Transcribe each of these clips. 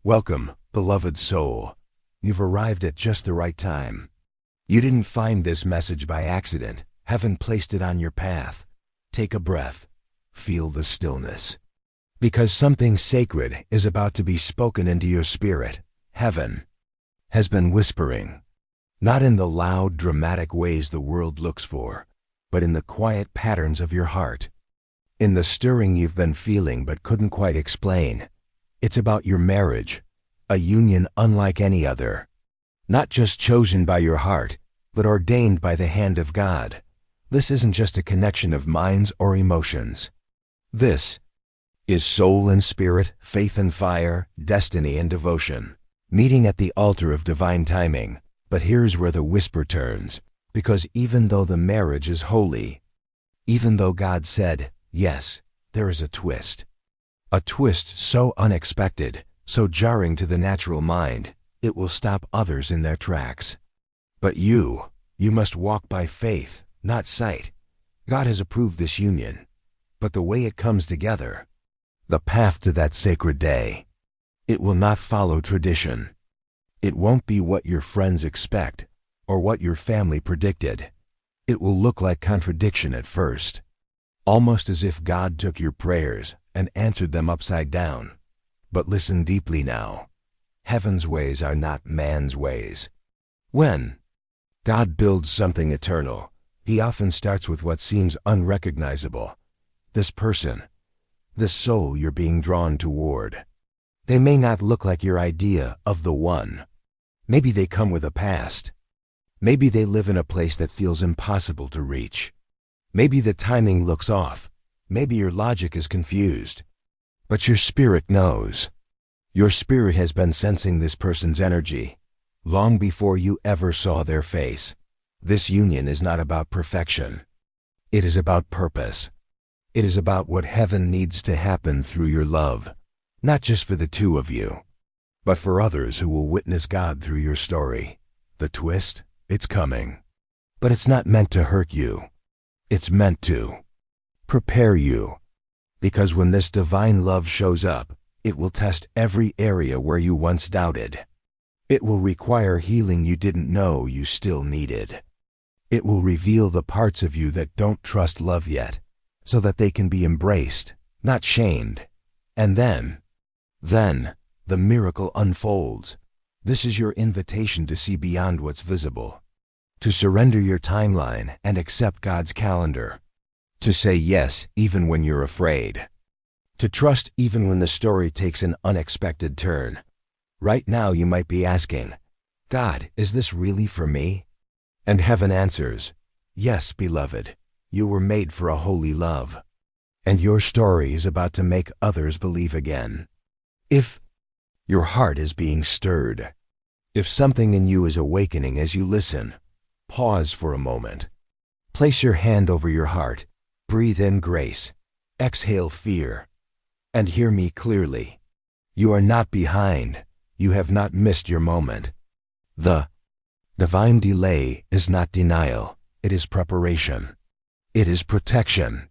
Welcome, beloved soul. You've arrived at just the right time. You didn't find this message by accident. Heaven placed it on your path. Take a breath. Feel the stillness. Because something sacred is about to be spoken into your spirit. Heaven has been whispering. Not in the loud, dramatic ways the world looks for, but in the quiet patterns of your heart. In the stirring you've been feeling but couldn't quite explain. It's about your marriage, a union unlike any other. Not just chosen by your heart, but ordained by the hand of God. This isn't just a connection of minds or emotions. This is soul and spirit, faith and fire, destiny and devotion, meeting at the altar of divine timing. But here's where the whisper turns, because even though the marriage is holy, even though God said, yes, there is a twist. A twist so unexpected, so jarring to the natural mind, it will stop others in their tracks. But you must walk by faith, not sight. God has approved this union, but the way it comes together, the path to that sacred day, it will not follow tradition. It won't be what your friends expect or what your family predicted. It will look like contradiction at first, almost as if God took your prayers and answered them upside down. But listen deeply now. Heaven's ways are not man's ways. When God builds something eternal, He often starts with what seems unrecognizable. This person, this soul you're being drawn toward. They may not look like your idea of the one. Maybe they come with a past. Maybe they live in a place that feels impossible to reach. Maybe the timing looks off. Maybe your logic is confused. But your spirit knows. Your spirit has been sensing this person's energy long before you ever saw their face. This union is not about perfection. It is about purpose. It is about what heaven needs to happen through your love, not just for the two of you, but for others who will witness God through your story. The twist, it's coming. But it's not meant to hurt you. It's meant to prepare you. Because when this divine love shows up, it will test every area where you once doubted. It will require healing you didn't know you still needed. It will reveal the parts of you that don't trust love yet, so that they can be embraced, not shamed. And then the miracle unfolds. This is your invitation to see beyond what's visible, to surrender your timeline and accept God's calendar, to say yes even when you're afraid, to trust even when the story takes an unexpected turn. Right now you might be asking, God, is this really for me? And heaven answers, yes, beloved, you were made for a holy love, and your story is about to make others believe again. If your heart is being stirred, if something in you is awakening as you listen, pause for a moment. Place your hand over your heart, breathe in grace, exhale fear, and hear me clearly. You are not behind. You have not missed your moment. The divine delay is not denial. It is preparation. It is protection.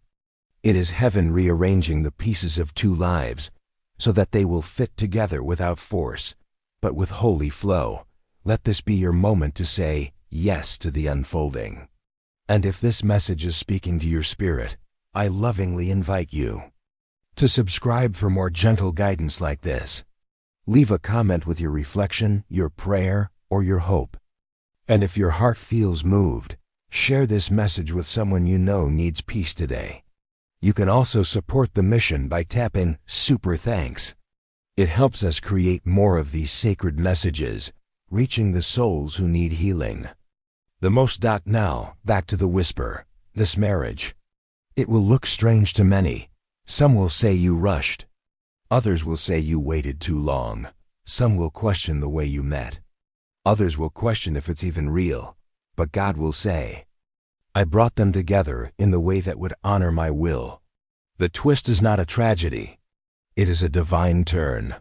It is heaven rearranging the pieces of two lives so that they will fit together without force, but with holy flow. Let this be your moment to say yes to the unfolding. And if this message is speaking to your spirit, I lovingly invite you to subscribe for more gentle guidance like this. Leave a comment with your reflection, your prayer, or your hope. And if your heart feels moved, share this message with someone you know needs peace today. You can also support the mission by tapping Super Thanks. It helps us create more of these sacred messages, reaching the souls who need healing. Now, back to the whisper, this marriage. It will look strange to many. Some will say you rushed. Others will say you waited too long. Some will question the way you met. Others will question if it's even real. But God will say, I brought them together in the way that would honor my will. The twist is not a tragedy. It is a divine turn.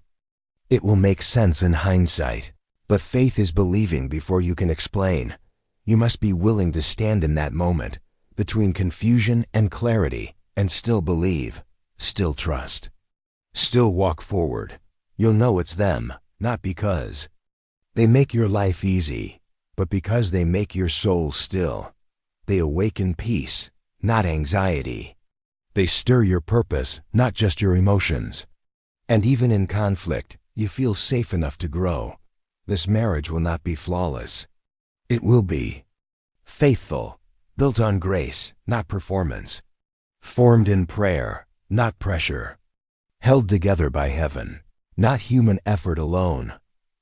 It will make sense in hindsight. But faith is believing before you can explain. You must be willing to stand in that moment, between confusion and clarity, and still believe, still trust, still walk forward. You'll know it's them, not because they make your life easy, but because they make your soul still. They awaken peace, not anxiety. They stir your purpose, not just your emotions. And even in conflict, you feel safe enough to grow. This marriage will not be flawless. It will be faithful, built on grace, not performance. Formed in prayer, not pressure. Held together by heaven, not human effort alone.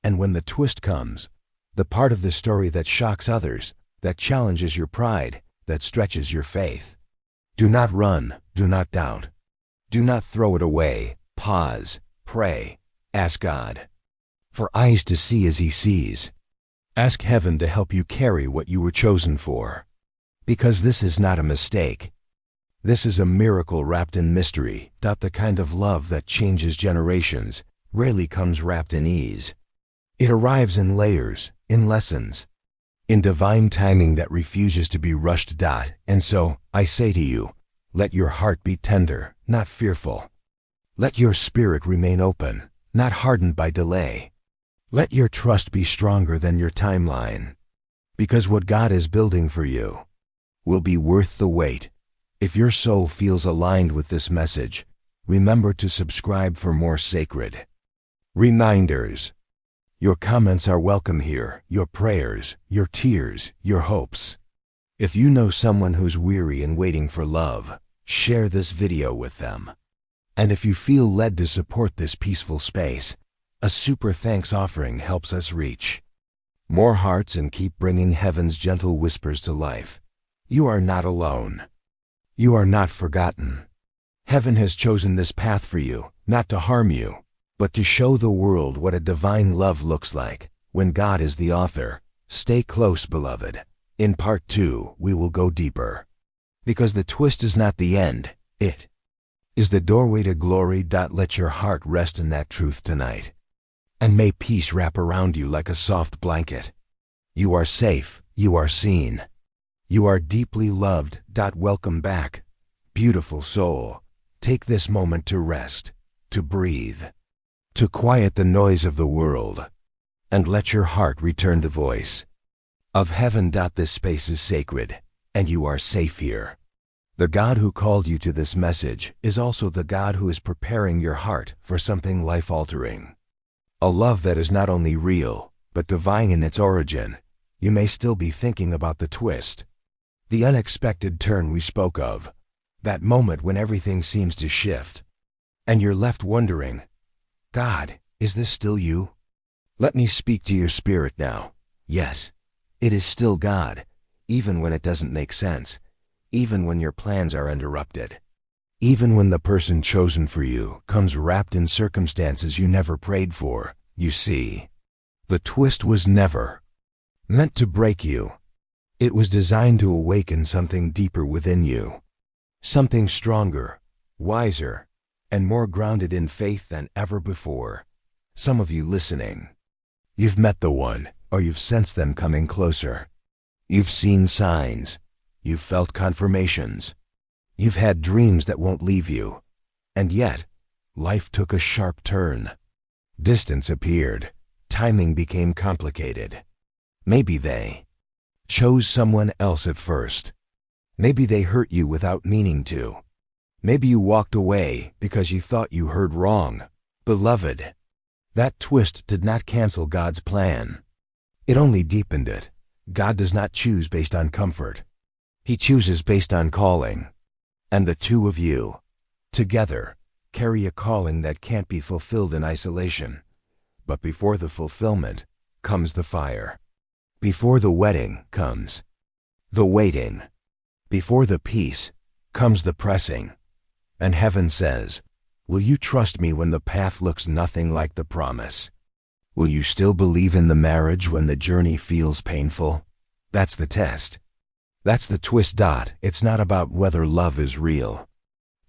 And when the twist comes, the part of the story that shocks others, that challenges your pride, that stretches your faith, do not run, do not doubt. Do not throw it away. Pause, pray, ask God for eyes to see as He sees. Ask heaven to help you carry what you were chosen for. Because this is not a mistake. This is a miracle wrapped in mystery. The kind of love that changes generations rarely comes wrapped in ease. It arrives in layers, in lessons, in divine timing that refuses to be rushed. And so, I say to you, let your heart be tender, not fearful. Let your spirit remain open, not hardened by delay. Let your trust be stronger than your timeline. Because what God is building for you will be worth the wait. If your soul feels aligned with this message, remember to subscribe for more sacred reminders. Your comments are welcome here, your prayers, your tears, your hopes. If you know someone who's weary and waiting for love, share this video with them. And if you feel led to support this peaceful space, a super thanks offering helps us reach more hearts and keep bringing heaven's gentle whispers to life. You are not alone. You are not forgotten. Heaven has chosen this path for you, not to harm you, but to show the world what a divine love looks like when God is the author. Stay close, beloved. In part 2, we will go deeper. Because the twist is not the end, it is the doorway to glory. Let your heart rest in that truth tonight. And may peace wrap around you like a soft blanket. You are safe, you are seen. You are deeply loved. Welcome back, beautiful soul. Take this moment to rest, to breathe, to quiet the noise of the world, and let your heart return to voice of heaven. This space is sacred, and you are safe here. The God who called you to this message is also the God who is preparing your heart for something life-altering. A love that is not only real, but divine in its origin. You may still be thinking about the twist, the unexpected turn we spoke of, that moment when everything seems to shift, and you're left wondering, God, is this still you? Let me speak to your spirit now. Yes, it is still God, even when it doesn't make sense, even when your plans are interrupted, even when the person chosen for you comes wrapped in circumstances you never prayed for. You see, the twist was never meant to break you. It was designed to awaken something deeper within you, something stronger, wiser, and more grounded in faith than ever before. Some of you listening, you've met the one, or you've sensed them coming closer. You've seen signs, you've felt confirmations, you've had dreams that won't leave you. And yet, life took a sharp turn. Distance appeared, timing became complicated. Maybe they chose someone else at first. Maybe they hurt you without meaning to. Maybe you walked away because you thought you heard wrong. Beloved, that twist did not cancel God's plan. It only deepened it. God does not choose based on comfort. He chooses based on calling. And the two of you, together, carry a calling that can't be fulfilled in isolation. But before the fulfillment comes the fire. Before the wedding comes the waiting. Before the peace comes the pressing. And heaven says, will you trust me when the path looks nothing like the promise? Will you still believe in the marriage when the journey feels painful? That's the test. That's the twist. It's not about whether love is real.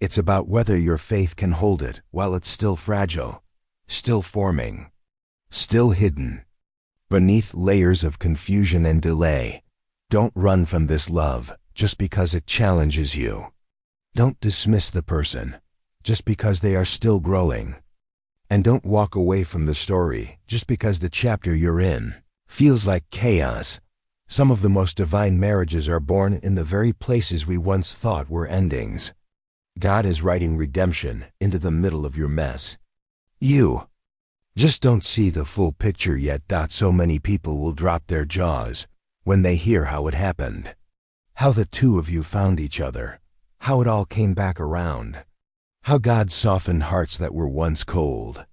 It's about whether your faith can hold it while it's still fragile, still forming, still hidden beneath layers of confusion and delay. Don't run from this love just because it challenges you. Don't dismiss the person just because they are still growing. And don't walk away from the story just because the chapter you're in feels like chaos. Some of the most divine marriages are born in the very places we once thought were endings. God is writing redemption into the middle of your mess. You just don't see the full picture yet. So many people will drop their jaws when they hear how it happened. How the two of you found each other. How it all came back around. How God softened hearts that were once cold.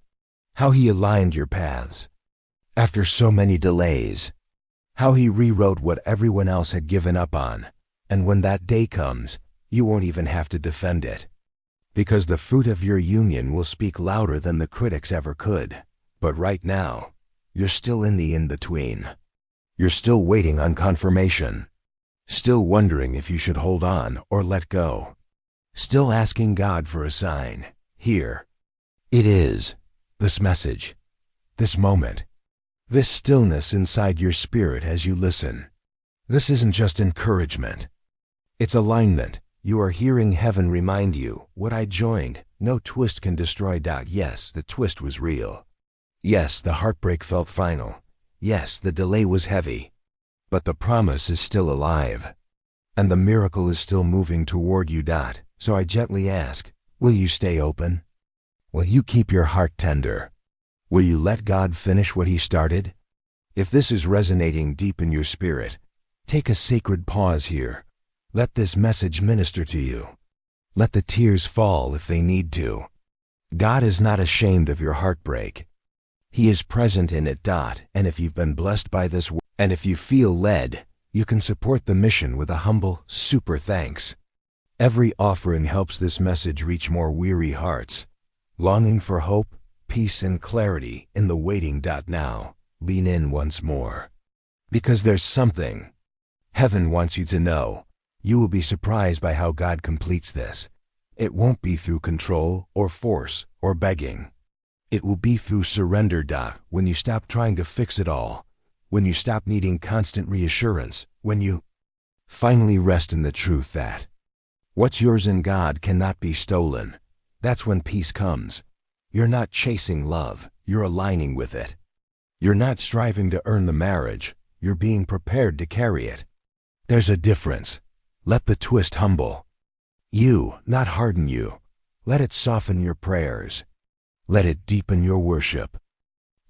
How He aligned your paths after so many delays. How He rewrote what everyone else had given up on. And when that day comes, you won't even have to defend it. Because the fruit of your union will speak louder than the critics ever could. But right now, you're still in the in-between. You're still waiting on confirmation. Still wondering if you should hold on or let go. Still asking God for a sign. Here it is. This message. This moment. This stillness inside your spirit as you listen. This isn't just encouragement. It's alignment. You are hearing heaven remind you, what I joined, no twist can destroy. Yes, the twist was real. Yes, the heartbreak felt final. Yes, the delay was heavy. But the promise is still alive. And the miracle is still moving toward you. So I gently ask, will you stay open? Will you keep your heart tender? Will you let God finish what He started? If this is resonating deep in your spirit, take a sacred pause here. Let this message minister to you. Let the tears fall if they need to. God is not ashamed of your heartbreak. He is present in it. And if you've been blessed by this word, and if you feel led, you can support the mission with a humble, super thanks. Every offering helps this message reach more weary hearts, longing for hope, peace, and clarity in the waiting. Now, lean in once more. Because there's something heaven wants you to know. You will be surprised by how God completes this. It won't be through control or force or begging. It will be through surrender. When you stop trying to fix it all, when you stop needing constant reassurance, when you finally rest in the truth that what's yours in God cannot be stolen, that's when peace comes. You're not chasing love, you're aligning with it. You're not striving to earn the marriage, you're being prepared to carry it. There's a difference. Let the twist humble you, not harden you. Let it soften your prayers. Let it deepen your worship.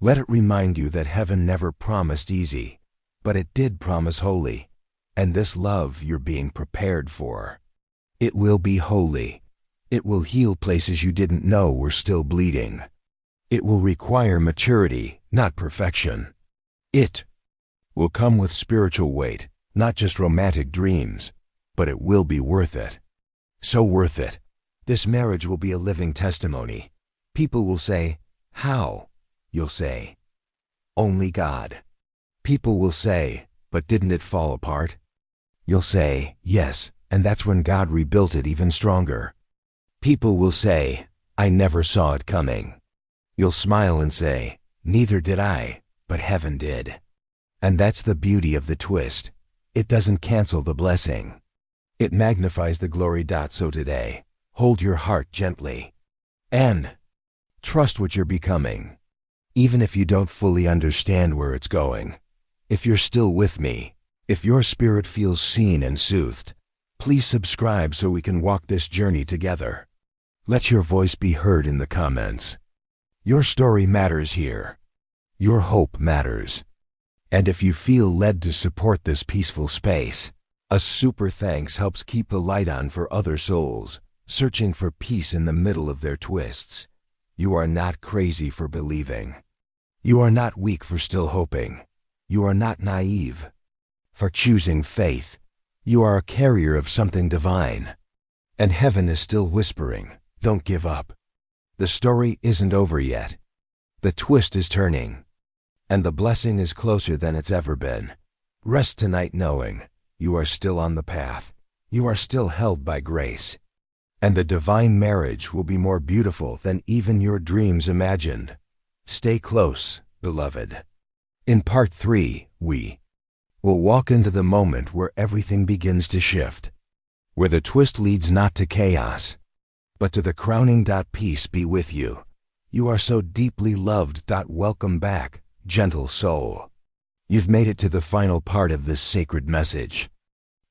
Let it remind you that heaven never promised easy, but it did promise holy. And this love you're being prepared for, it will be holy. It will heal places you didn't know were still bleeding. It will require maturity, not perfection. It will come with spiritual weight, not just romantic dreams. But it will be worth it. So worth it. This marriage will be a living testimony. People will say, how? You'll say, only God. People will say, but didn't it fall apart? You'll say, yes, and that's when God rebuilt it even stronger. People will say, I never saw it coming. You'll smile and say, neither did I, but heaven did. And that's the beauty of the twist. It doesn't cancel the blessing. It magnifies the glory. So today, hold your heart gently and trust what you're becoming. Even if you don't fully understand where it's going, if you're still with me, if your spirit feels seen and soothed, please subscribe so we can walk this journey together. Let your voice be heard in the comments. Your story matters here. Your hope matters. And if you feel led to support this peaceful space, a super thanks helps keep the light on for other souls, searching for peace in the middle of their twists. You are not crazy for believing. You are not weak for still hoping. You are not naive for choosing faith. You are a carrier of something divine. And heaven is still whispering, don't give up. The story isn't over yet. The twist is turning. And the blessing is closer than it's ever been. Rest tonight knowing you are still on the path. You are still held by grace. And the divine marriage will be more beautiful than even your dreams imagined. Stay close, beloved. In part 3, we will walk into the moment where everything begins to shift. Where the twist leads not to chaos, but to the crowning. Peace be with you. You are so deeply loved. Welcome back, gentle soul. You've made it to the final part of this sacred message.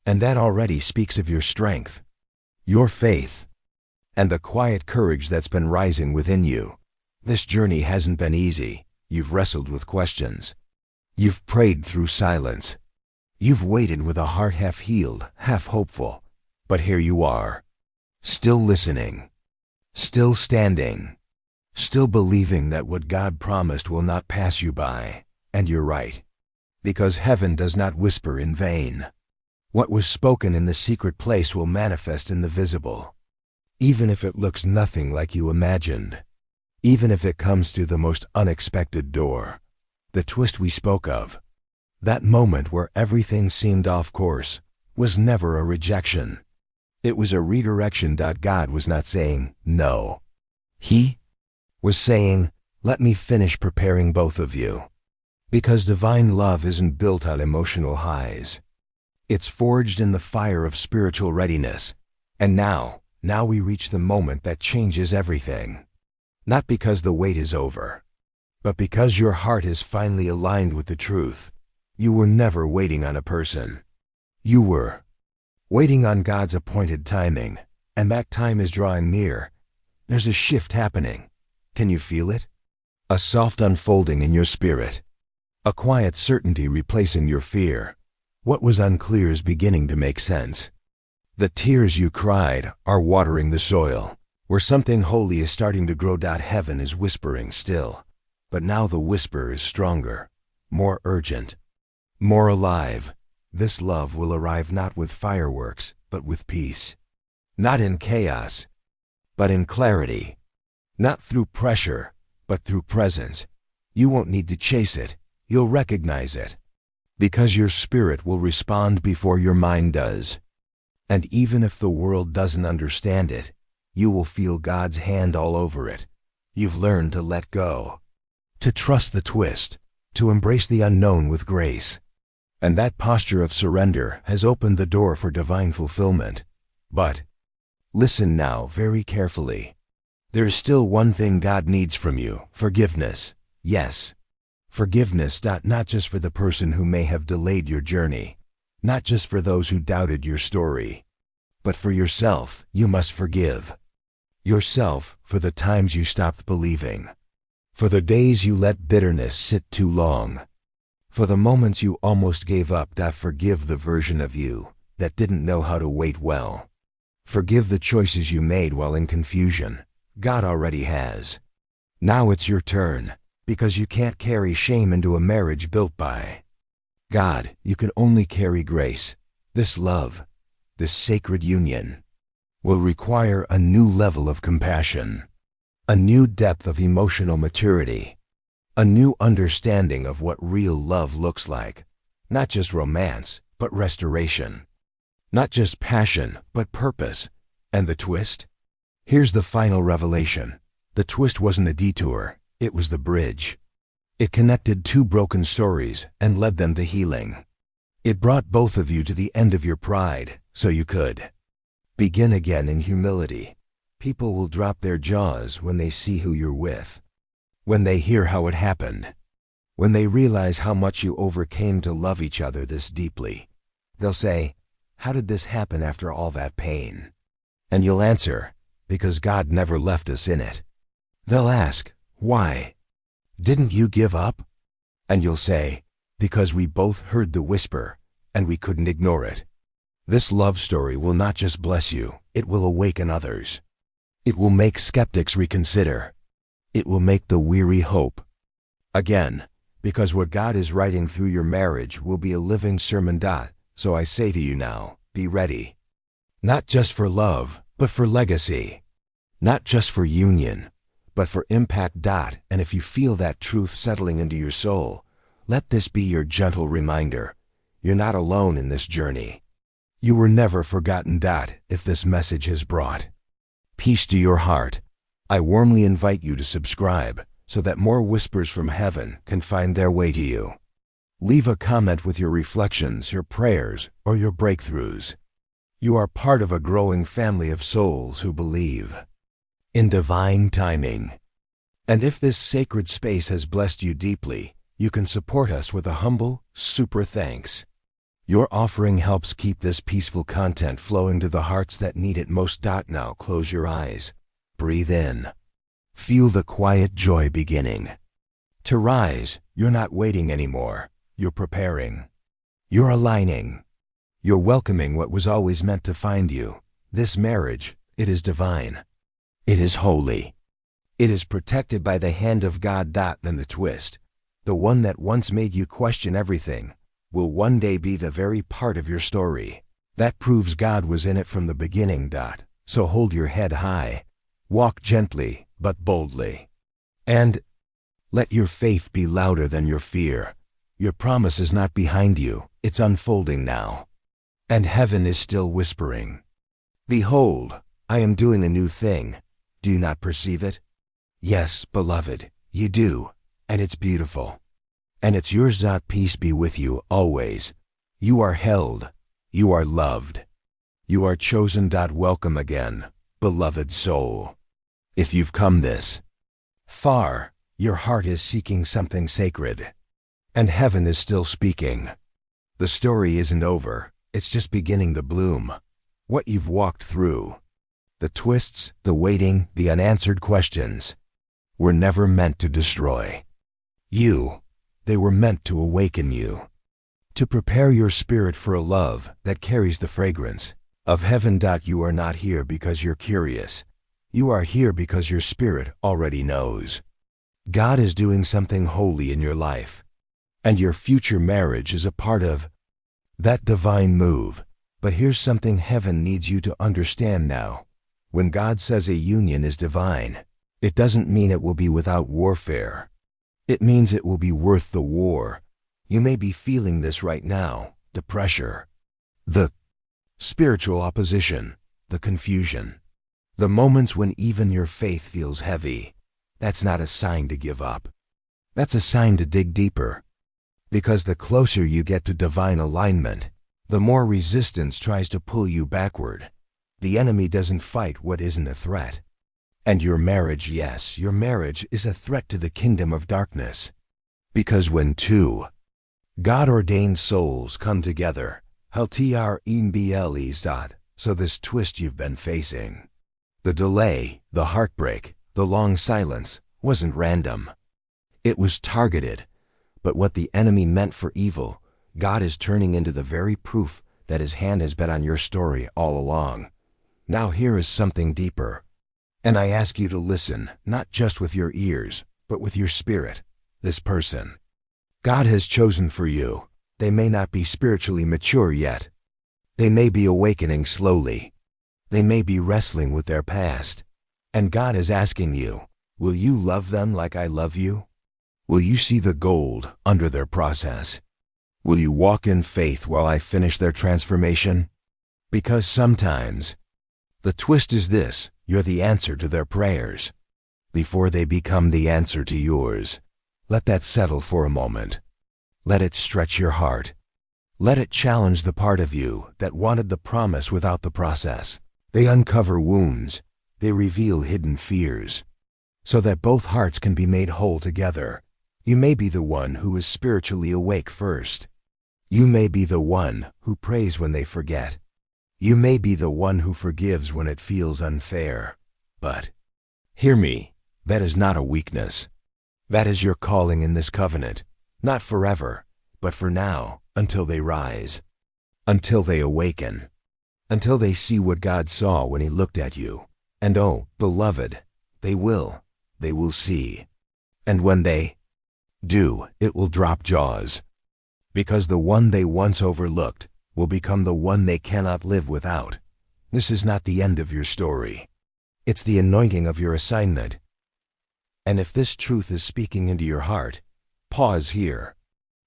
And that already speaks of your strength, your faith, and the quiet courage that's been rising within you. This journey hasn't been easy. You've wrestled with questions. You've prayed through silence. You've waited with a heart half healed, half hopeful. But here you are, still listening, still standing, still believing that what God promised will not pass you by. And you're right, because heaven does not whisper in vain. What was spoken in the secret place will manifest in the visible, even if it looks nothing like you imagined, even if it comes through the most unexpected door. The twist we spoke of, that moment where everything seemed off course, was never a rejection. It was a redirection. God was not saying no. He was saying, let me finish preparing both of you. Because divine love isn't built on emotional highs. It's forged in the fire of spiritual readiness. And now we reach the moment that changes everything. Not because the wait is over, but because your heart is finally aligned with the truth. You were never waiting on a person. You were waiting on God's appointed timing, and that time is drawing near. There's a shift happening. Can you feel it? A soft unfolding in your spirit. A quiet certainty replacing your fear. What was unclear is beginning to make sense. The tears you cried are watering the soil, where something holy is starting to grow. Heaven is whispering still, but now the whisper is stronger, more urgent, more alive. This love will arrive not with fireworks, but with peace. Not in chaos, but in clarity. Not through pressure, but through presence. You won't need to chase it. You'll recognize it. Because your spirit will respond before your mind does. And even if the world doesn't understand it, you will feel God's hand all over it. You've learned to let go, to trust the twist, to embrace the unknown with grace. And that posture of surrender has opened the door for divine fulfillment. But listen now very carefully. There is still one thing God needs from you: forgiveness. Yes, forgiveness. Not just for the person who may have delayed your journey, not just for those who doubted your story, but for yourself. You must forgive yourself for the times you stopped believing, for the days you let bitterness sit too long, for the moments you almost gave up. Forgive the version of you that didn't know how to wait well. Forgive the choices you made while in confusion. God already has. Now it's your turn, because you can't carry shame into a marriage built by God. You can only carry grace. This love, this sacred union, will require a new level of compassion, a new depth of emotional maturity, a new understanding of what real love looks like. Not just romance, but restoration. Not just passion, but purpose. And the twist? Here's the final revelation. The twist wasn't a detour, it was the bridge. It connected two broken stories and led them to healing. It brought both of you to the end of your pride, so you could begin again in humility. People will drop their jaws when they see who you're with, when they hear how it happened, when they realize how much you overcame to love each other this deeply. They'll say, how did this happen after all that pain? And you'll answer, because God never left us in it. They'll ask, why? Didn't you give up? And you'll say, because we both heard the whisper, and we couldn't ignore it. This love story will not just bless you, it will awaken others. It will make skeptics reconsider. It will make the weary hope again, because what God is writing through your marriage will be a living sermon. So I say to you now, be ready. Not just for love, but for legacy. Not just for union, but for impact. And if you feel that truth settling into your soul, let this be your gentle reminder. You're not alone in this journey. You were never forgotten. If this message has brought peace to your heart, I warmly invite you to subscribe so that more whispers from heaven can find their way to you. Leave a comment with your reflections, your prayers, or your breakthroughs. You are part of a growing family of souls who believe in divine timing. And if this sacred space has blessed you deeply, you can support us with a humble, super thanks. Your offering helps keep this peaceful content flowing to the hearts that need it most. Now close your eyes. Breathe in. Feel the quiet joy beginning. To rise, you're not waiting anymore. You're preparing. You're aligning. You're welcoming what was always meant to find you. This marriage, it is divine. It is holy. It is protected by the hand of God. Then the twist, the one that once made you question everything, will one day be the very part of your story. That proves God was in it from the beginning. So hold your head high. Walk gently, but boldly. And let your faith be louder than your fear. Your promise is not behind you, it's unfolding now. And heaven is still whispering. Behold, I am doing a new thing. Do you not perceive it? Yes, beloved, you do, and it's beautiful. And it's yours. Peace be with you always. You are held. You are loved. You are chosen. Welcome again, beloved soul. If you've come this far, your heart is seeking something sacred. And heaven is still speaking. The story isn't over, it's just beginning to bloom. What you've walked through, the twists, the waiting, the unanswered questions, were never meant to destroy you. They were meant to awaken you, to prepare your spirit for a love that carries the fragrance of heaven. You are not here because you're curious. You are here because your spirit already knows. God is doing something holy in your life, and your future marriage is a part of that divine move. But here's something heaven needs you to understand now. When God says a union is divine, it doesn't mean it will be without warfare. It means it will be worth the war. You may be feeling this right now, the pressure, the spiritual opposition, the confusion, the moments when even your faith feels heavy. That's not a sign to give up. That's a sign to dig deeper. Because the closer you get to divine alignment, the more resistance tries to pull you backward. The enemy doesn't fight what isn't a threat. And your marriage, yes, your marriage is a threat to the kingdom of darkness. Because when two God-ordained souls come together, so this twist you've been facing, the delay, the heartbreak, the long silence, wasn't random. It was targeted. But what the enemy meant for evil, God is turning into the very proof that His hand has been on your story all along. Now here is something deeper. And I ask you to listen, not just with your ears, but with your spirit. This person God has chosen for you. They may not be spiritually mature yet. They may be awakening slowly. They may be wrestling with their past. And God is asking you, will you love them like I love you? Will you see the gold under their process? Will you walk in faith while I finish their transformation? Because sometimes the twist is this: you're the answer to their prayers before they become the answer to yours. Let that settle for a moment. Let it stretch your heart. Let it challenge the part of you that wanted the promise without the process. They uncover wounds. They reveal hidden fears, so that both hearts can be made whole together. You may be the one who is spiritually awake first. You may be the one who prays when they forget. You may be the one who forgives when it feels unfair. But hear me, that is not a weakness. That is your calling in this covenant, not forever, but for now, until they rise, until they awaken, until they see what God saw when He looked at you. And oh, beloved, they will see. And when they do, it will drop jaws. Because the one they once overlooked will become the one they cannot live without. This is not the end of your story. It's the anointing of your assignment. And if this truth is speaking into your heart, pause here.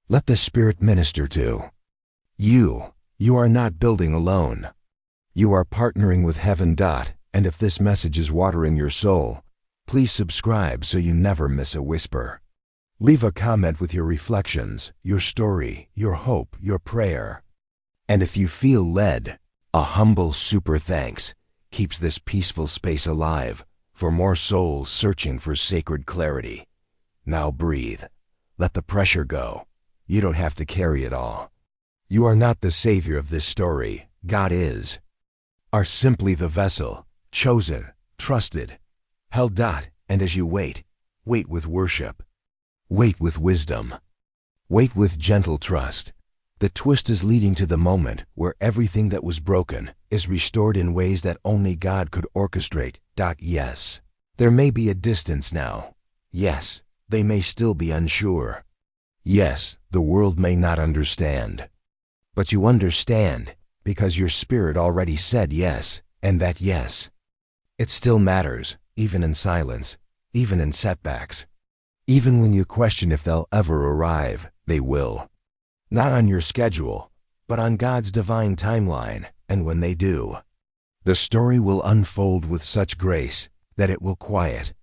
Let the Spirit minister to you. You are not building alone. You are partnering with heaven. And if this message is watering your soul, please subscribe so you never miss a whisper. Leave a comment with your reflections, your story, your hope, your prayer. And if you feel led, a humble super thanks keeps this peaceful space alive for more souls searching for sacred clarity. Now breathe. Let the pressure go. You don't have to carry it all. You are not the savior of this story. God is. Are simply the vessel, chosen, trusted, held. And as you wait, wait with worship. Wait with wisdom. Wait with gentle trust. The twist is leading to the moment where everything that was broken is restored in ways that only God could orchestrate. Yes, there may be a distance now. Yes, they may still be unsure. Yes, the world may not understand. But you understand because your spirit already said yes, and that yes, it still matters, even in silence, even in setbacks. Even when you question if they'll ever arrive, they will. Not on your schedule, but on God's divine timeline, and when they do, the story will unfold with such grace that it will quiet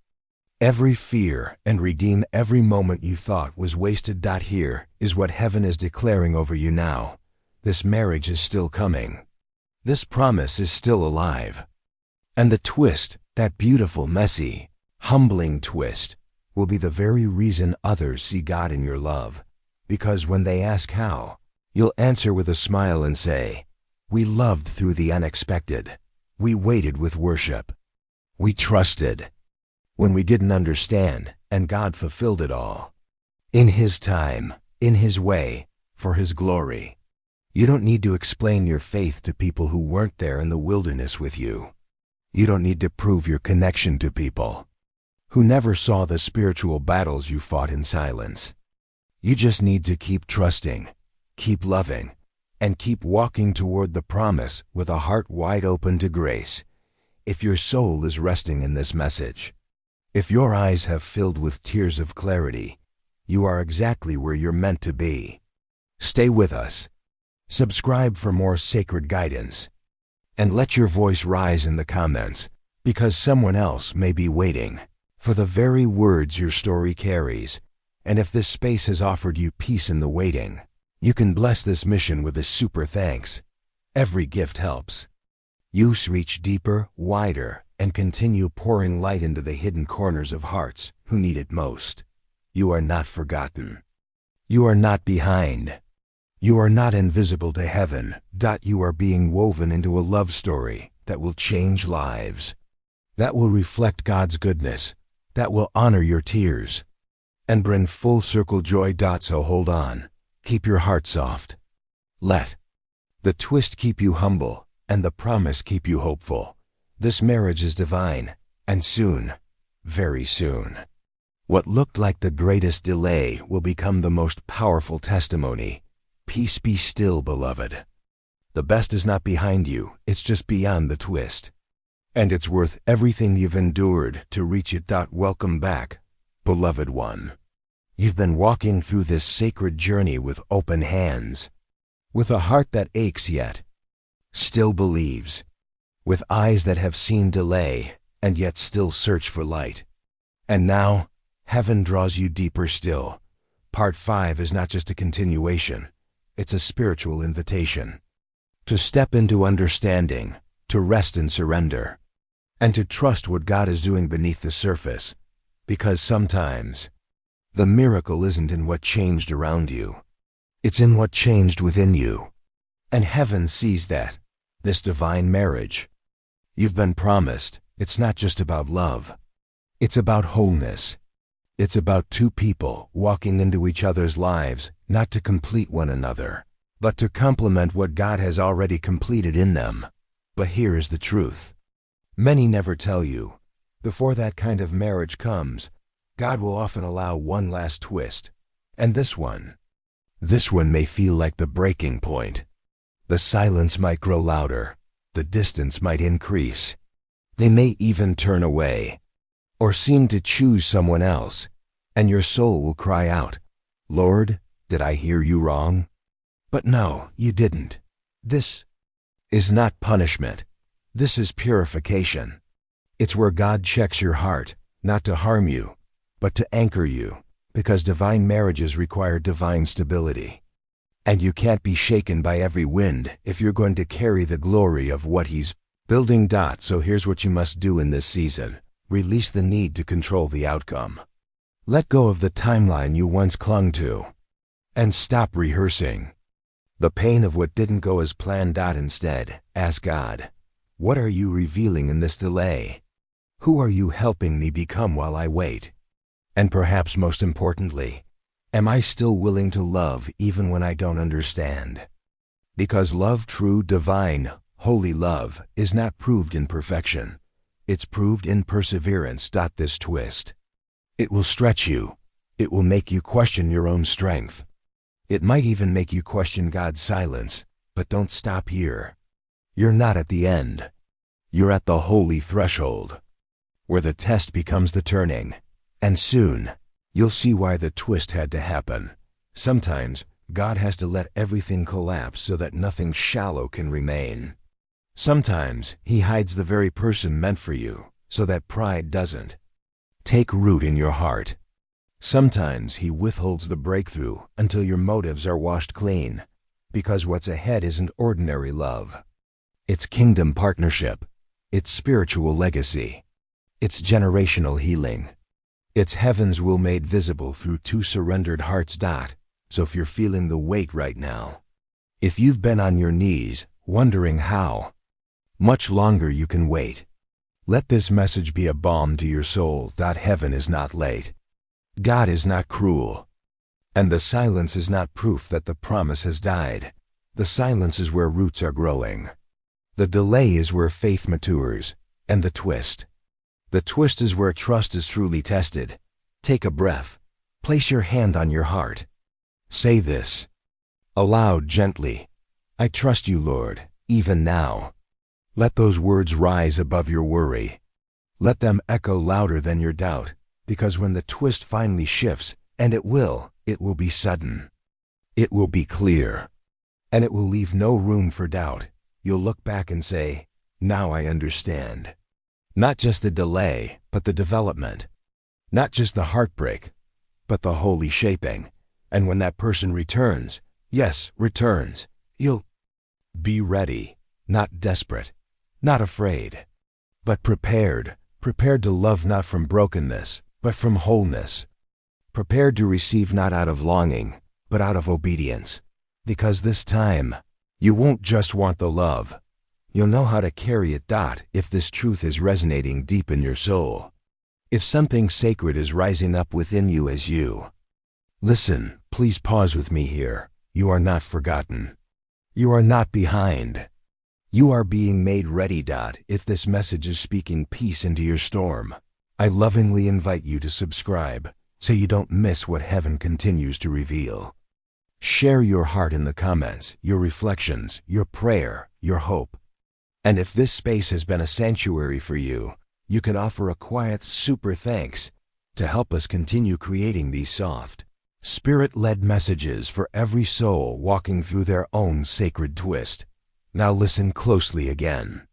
every fear and redeem every moment you thought was wasted. Here is what heaven is declaring over you now. This marriage is still coming. This promise is still alive. And the twist, that beautiful, messy, humbling twist, will be the very reason others see God in your love. Because when they ask how, you'll answer with a smile and say, we loved through the unexpected. We waited with worship. We trusted when we didn't understand, and God fulfilled it all. In His time, in His way, for His glory. You don't need to explain your faith to people who weren't there in the wilderness with you. You don't need to prove your connection to people who never saw the spiritual battles you fought in silence. You just need to keep trusting, keep loving, and keep walking toward the promise with a heart wide open to grace. If your soul is resting in this message, if your eyes have filled with tears of clarity, you are exactly where you're meant to be. Stay with us. Subscribe for more sacred guidance. And let your voice rise in the comments, because someone else may be waiting for the very words your story carries. And if this space has offered you peace in the waiting, you can bless this mission with a super thanks. Every gift helps. You reach deeper, wider, and continue pouring light into the hidden corners of hearts who need it most. You are not forgotten. You are not behind. You are not invisible to heaven. You are being woven into a love story that will change lives, that will reflect God's goodness, that will honor your tears, and bring full circle joy. So hold on. Keep your heart soft. Let the twist keep you humble, and the promise keep you hopeful. This marriage is divine, and soon, very soon, what looked like the greatest delay will become the most powerful testimony. Peace be still, beloved. The best is not behind you, it's just beyond the twist. And it's worth everything you've endured to reach it. Welcome back, beloved one. You've been walking through this sacred journey with open hands, with a heart that aches yet still believes, with eyes that have seen delay and yet still search for light. And now, heaven draws you deeper still. Part 5 is not just a continuation, it's a spiritual invitation to step into understanding, to rest and surrender, and to trust what God is doing beneath the surface. Because sometimes, the miracle isn't in what changed around you, it's in what changed within you. And heaven sees that. This divine marriage you've been promised, it's not just about love. It's about wholeness. It's about two people walking into each other's lives, not to complete one another, but to complement what God has already completed in them. But here is the truth. Many never tell you, before that kind of marriage comes, God will often allow one last twist. And this one may feel like the breaking point. The silence might grow louder. The distance might increase. They may even turn away, or seem to choose someone else, and your soul will cry out, Lord, did I hear you wrong? But no, you didn't. This is not punishment. This is purification. It's where God checks your heart, not to harm you, but to anchor you, because divine marriages require divine stability. And you can't be shaken by every wind if you're going to carry the glory of what He's building. So here's what you must do in this season. Release the need to control the outcome. Let go of the timeline you once clung to. And stop rehearsing the pain of what didn't go as planned. Instead, ask God, what are you revealing in this delay? Who are you helping me become while I wait? And perhaps most importantly, am I still willing to love even when I don't understand? Because love, true, divine, holy love, is not proved in perfection. It's proved in perseverance. This twist. It will stretch you. It will make you question your own strength. It might even make you question God's silence. But don't stop here. You're not at the end. You're at the holy threshold, where the test becomes the turning. And soon, you'll see why the twist had to happen. Sometimes, God has to let everything collapse so that nothing shallow can remain. Sometimes, He hides the very person meant for you, so that pride doesn't take root in your heart. Sometimes He withholds the breakthrough until your motives are washed clean, because what's ahead isn't ordinary love. It's kingdom partnership. It's spiritual legacy. It's generational healing. It's heaven's will made visible through two surrendered hearts. So if you're feeling the weight right now, if you've been on your knees, wondering how much longer you can wait, let this message be a balm to your soul. Heaven is not late. God is not cruel. And the silence is not proof that the promise has died. The silence is where roots are growing. The delay is where faith matures. And the twist is where trust is truly tested. Take a breath. Place your hand on your heart. Say this aloud, gently. I trust you, Lord, even now. Let those words rise above your worry. Let them echo louder than your doubt, because when the twist finally shifts, and it will be sudden. It will be clear. And it will leave no room for doubt. You'll look back and say, now I understand. Not just the delay, but the development. Not just the heartbreak, but the holy shaping. And when that person returns, yes, returns, you'll be ready, not desperate, not afraid, but prepared. Prepared to love not from brokenness, but from wholeness. Prepared to receive not out of longing, but out of obedience. Because this time, you won't just want the love. You'll know how to carry it. If this truth is resonating deep in your soul. If something sacred is rising up within you as you listen, please pause with me here. You are not forgotten. You are not behind. You are being made ready. If this message is speaking peace into your storm, I lovingly invite you to subscribe so you don't miss what heaven continues to reveal. Share your heart in the comments, your reflections, your prayer, your hope. And if this space has been a sanctuary for you, you can offer a quiet super thanks to help us continue creating these soft, Spirit-led messages for every soul walking through their own sacred twist. Now listen closely again.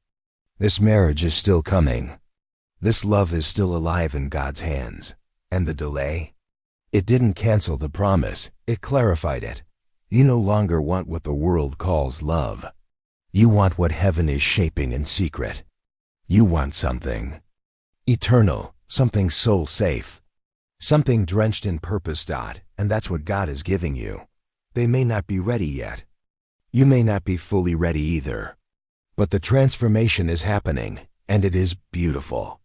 This marriage is still coming. This love is still alive in God's hands. And the delay? It didn't cancel the promise, it clarified it. You no longer want what the world calls love. You want what heaven is shaping in secret. You want something eternal, something soul-safe, something drenched in purpose. And that's what God is giving you. They may not be ready yet. You may not be fully ready either. But the transformation is happening, and it is beautiful.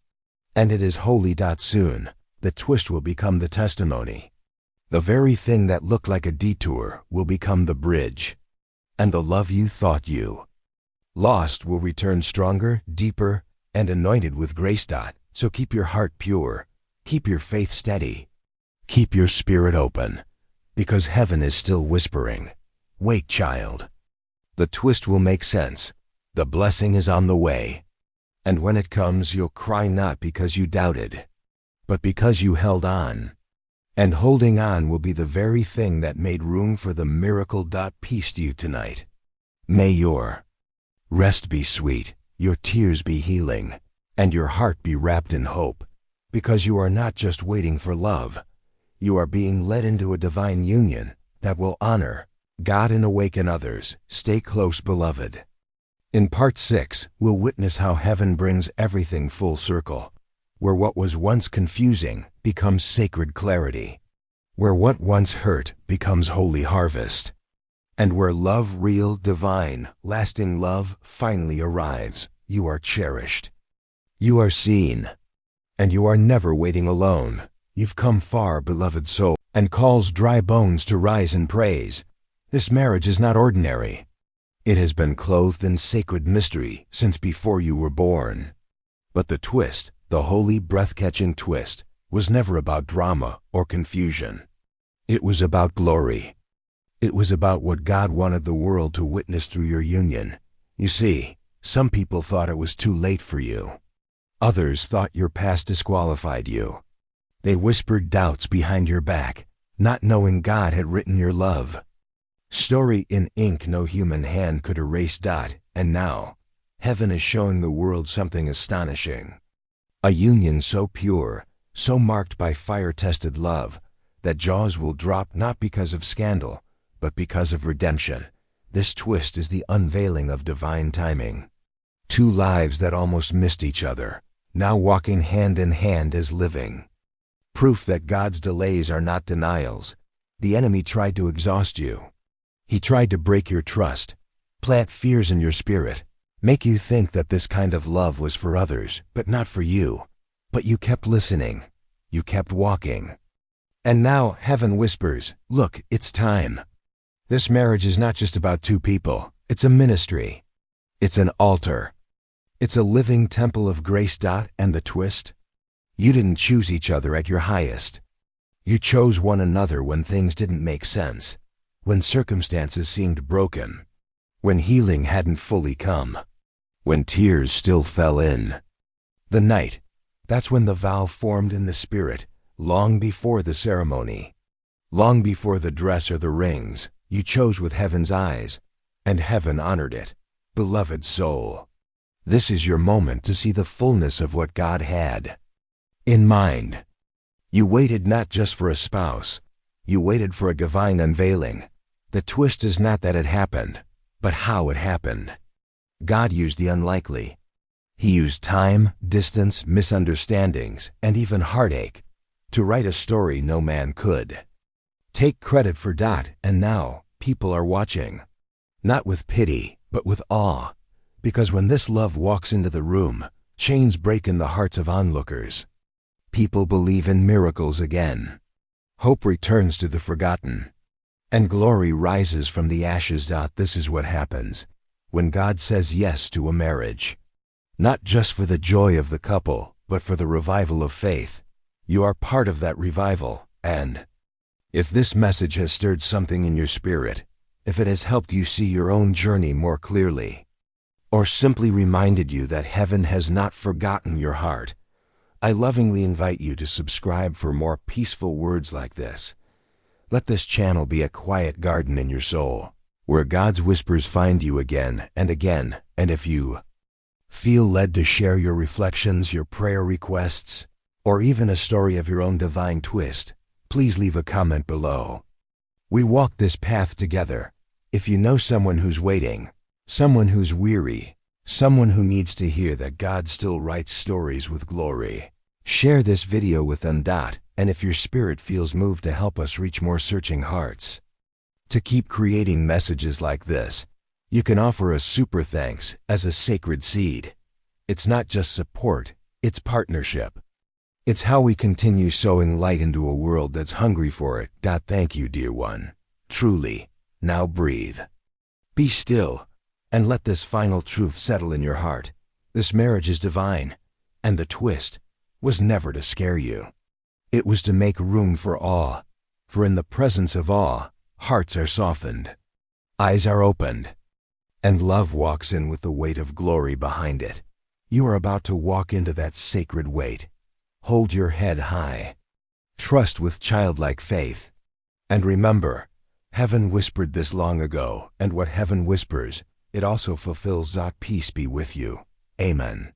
And it is holy. Soon, the twist will become the testimony. The very thing that looked like a detour will become the bridge. And the love you thought you lost will return stronger, deeper, and anointed with grace. So keep your heart pure. Keep your faith steady. Keep your spirit open, because heaven is still whispering, wait, child. The twist will make sense. The blessing is on the way. And when it comes, you'll cry not because you doubted, but because you held on. And holding on will be the very thing that made room for the miracle. Peace to you tonight. May your rest be sweet, your tears be healing, and your heart be wrapped in hope, because you are not just waiting for love. You are being led into a divine union that will honor God and awaken others. Stay close, beloved. In part 6, we'll witness how heaven brings everything full circle. where what was once confusing becomes sacred clarity, where what once hurt becomes holy harvest, and where love, real, divine, lasting love finally arrives. You are cherished. You are seen. And you are never waiting alone. You've come far, beloved soul, and calls dry bones to rise in praise. This marriage is not ordinary. It has been clothed in sacred mystery since before you were born. But the twist, the holy breath-catching twist, was never about drama or confusion. It was about glory. It was about what God wanted the world to witness through your union. You see, some people thought it was too late for you. Others thought your past disqualified you. They whispered doubts behind your back, not knowing God had written your love. Story in ink no human hand could erase. And now, heaven is showing the world something astonishing. A union so pure, so marked by fire-tested love, that jaws will drop not because of scandal, but because of redemption. This twist is the unveiling of divine timing. Two lives that almost missed each other, now walking hand in hand as living. Proof that God's delays are not denials. The enemy tried to exhaust you. He tried to break your trust, plant fears in your spirit, make you think that this kind of love was for others, but not for you. But you kept listening. You kept walking. And now heaven whispers, look, it's time. This marriage is not just about two people. It's a ministry. It's an altar. It's a living temple of grace. And the twist? You didn't choose each other at your highest. You chose one another when things didn't make sense, when circumstances seemed broken, when healing hadn't fully come, when tears still fell in. The night, that's when the vow formed in the spirit, long before the ceremony, long before the dress or the rings. You chose with heaven's eyes, and heaven honored it. Beloved soul, this is your moment to see the fullness of what God had in mind. You waited not just for a spouse, you waited for a divine unveiling. The twist is not that it happened, but how it happened. God used the unlikely. He used time, distance, misunderstandings, and even heartache to write a story no man could. Take credit for . And now, people are watching. Not with pity, but with awe. Because when this love walks into the room, chains break in the hearts of onlookers. People believe in miracles again. Hope returns to the forgotten. And glory rises from the ashes. This is what happens when God says yes to a marriage. Not just for the joy of the couple, but for the revival of faith. You are part of that revival, and if this message has stirred something in your spirit, if it has helped you see your own journey more clearly, or simply reminded you that heaven has not forgotten your heart, I lovingly invite you to subscribe for more peaceful words like this. Let this channel be a quiet garden in your soul, where God's whispers find you again and again. And if you feel led to share your reflections, your prayer requests, or even a story of your own divine twist, please leave a comment below. We walk this path together. If you know someone who's waiting, someone who's weary, someone who needs to hear that God still writes stories with glory, share this video with them. And if your spirit feels moved to help us reach more searching hearts, to keep creating messages like this, you can offer a super thanks as a sacred seed. It's not just support, it's partnership. It's how we continue sowing light into a world that's hungry for it. Thank you, dear one. Truly. Now breathe. Be still, and let this final truth settle in your heart. This marriage is divine, and the twist was never to scare you. It was to make room for awe, for in the presence of awe, hearts are softened, eyes are opened, and love walks in with the weight of glory behind it. You are about to walk into that sacred weight. Hold your head high. Trust with childlike faith. And remember, heaven whispered this long ago, and what heaven whispers, it also fulfills. Peace be with you. Amen.